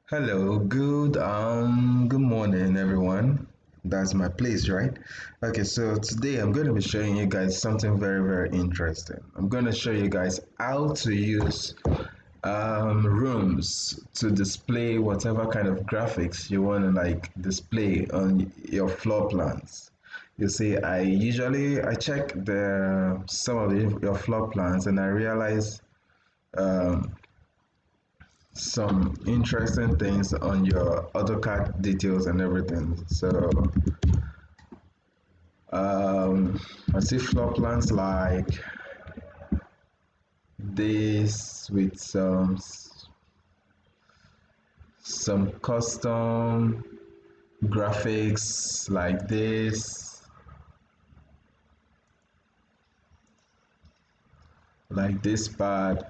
Hello, good morning everyone. That's my place, right? Okay, so today I'm going to be showing you guys something very interesting. I'm going to show you guys how to use rooms to display whatever kind of graphics you want to like display on your floor plans. You see, I check the some of your floor plans and I realize um, some interesting things on your AutoCAD details and everything. So I see floor plans like this with some custom graphics like this part,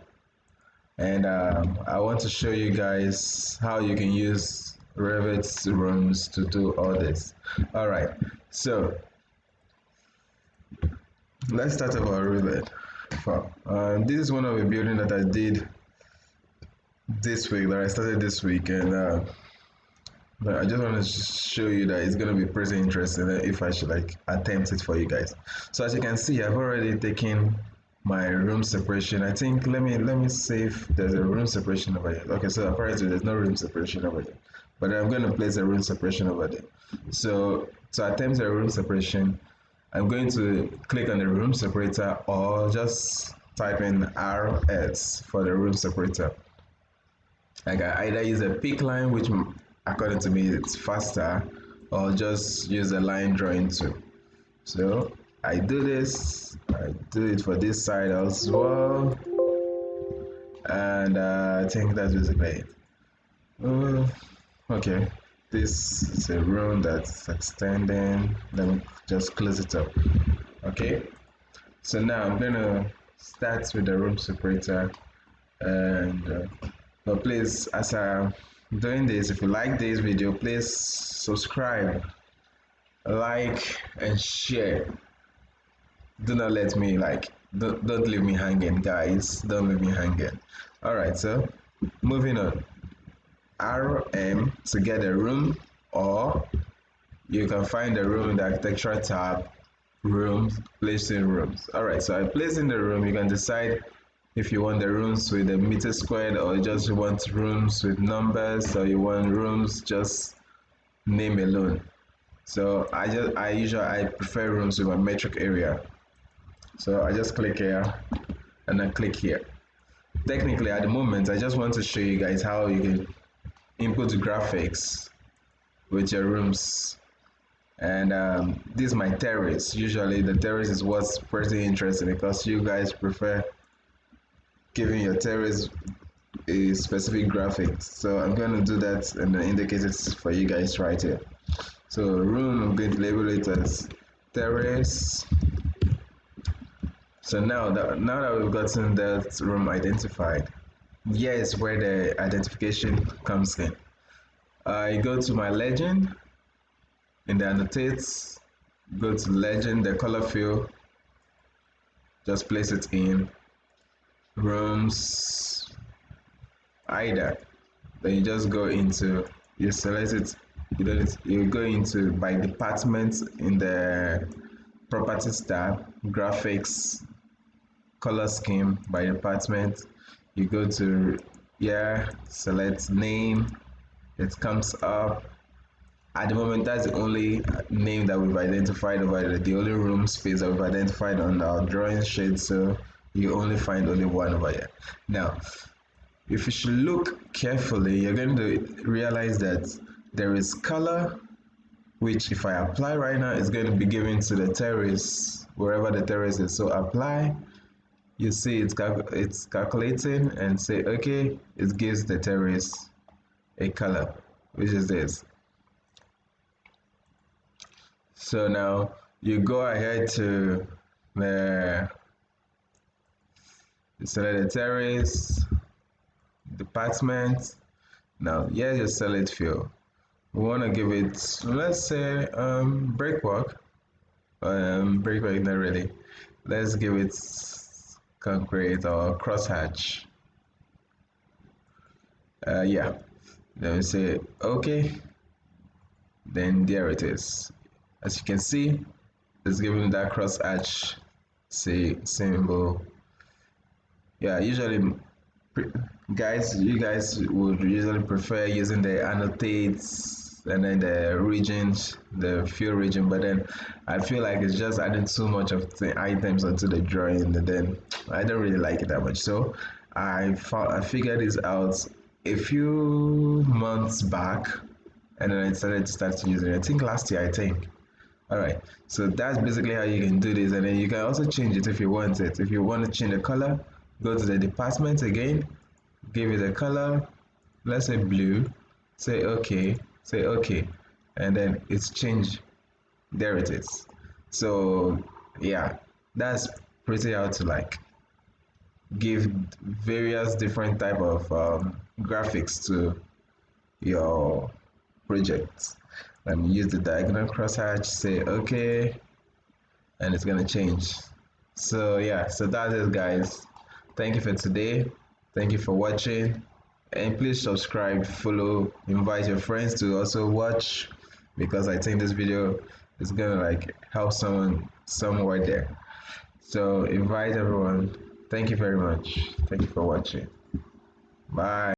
and I want to show you guys how you can use Revit rooms to do all this. All right, so let's start about Revit. This is one of the building that I did this week, that I started this week, and but I just want to show you that it's going to be pretty interesting if I should like attempt it for you guys. So as you can see, I've already taken my room separation. I think let me see if there's a room separation over here. Okay, so apparently there's no room separation over here, but I'm going to place a room separation over there. So to attempt a room separation, I'm going to click on the room separator or just type in RS for the room separator. Like I either use a pick line, which according to me it's faster, or just use a line drawing tool. So I do it for this side as well, and I think that's basically it. Okay, this is a room that's extending. Let me just close it up. Okay, so now I'm gonna start with the room separator, and but please, as I'm doing this, if you like this video, please subscribe, like, and share. Do not let me like don't leave me hanging, guys. Don't leave me hanging. All right, so moving on. RM to get a room, or you can find the room in the architecture tab, rooms, placing rooms. All right, so I place in the room. You can decide if you want the rooms with a meter squared, or just want rooms with numbers, or you want rooms just name alone. So I prefer rooms with a metric area. So I just click here and then click here. Technically at the moment I just want to show you guys how you can input graphics with your rooms. And this is my terrace. Usually the terrace is what's pretty interesting because you guys prefer giving your terrace a specific graphics. So I'm going to do that and indicate it for you guys right here. So room, I'm going to label it as terrace. So now that we've gotten that room identified, here is where the identification comes in. I go to my legend, in the annotates, go to legend, the color field, just place it in rooms either. Then you just go into, you select it, you go into by department in the properties tab, graphics, color scheme by department. You go to here, select name, it comes up. At the moment, that's the only name that we've identified over there, the only room space that we've identified on our drawing sheet, so you only find only one over here. Now, if you should look carefully, you're going to realize that there is color, which if I apply right now, is going to be given to the terrace, wherever the terrace is. So apply, you see it's calculating and say, okay, it gives the terrace a color, which is this. So now you go ahead to the select the terrace department. Now here's your solid field. We want to give it, let's say, brickwork. Brickwork not really. Let's give it concrete or crosshatch. Yeah. Then we say okay, then there it is. As you can see, it's giving that cross hatch say symbol. Yeah, usually you guys would usually prefer using the annotates and then the regions, the fill region, but then I feel like it's just adding too much of the items onto the drawing, and then I don't really like it that much. So I figured this out a few months back, and then I decided to start using it. I think last year, I think. All right, so that's basically how you can do this, and then you can also change it if you want it. If you want to change the color, go to the department again, give it a color, let's say blue, say okay, and then it's changed. There it is. So yeah, that's pretty how to like give various different type of graphics to your project. And use the diagonal crosshatch, say okay, and it's gonna change. So yeah, so that is, guys. Thank you for today. Thank you for watching, and please subscribe, follow, invite your friends to also watch, because I think this video is gonna like help someone somewhere there. So invite everyone. Thank you very much. Thank you for watching. Bye.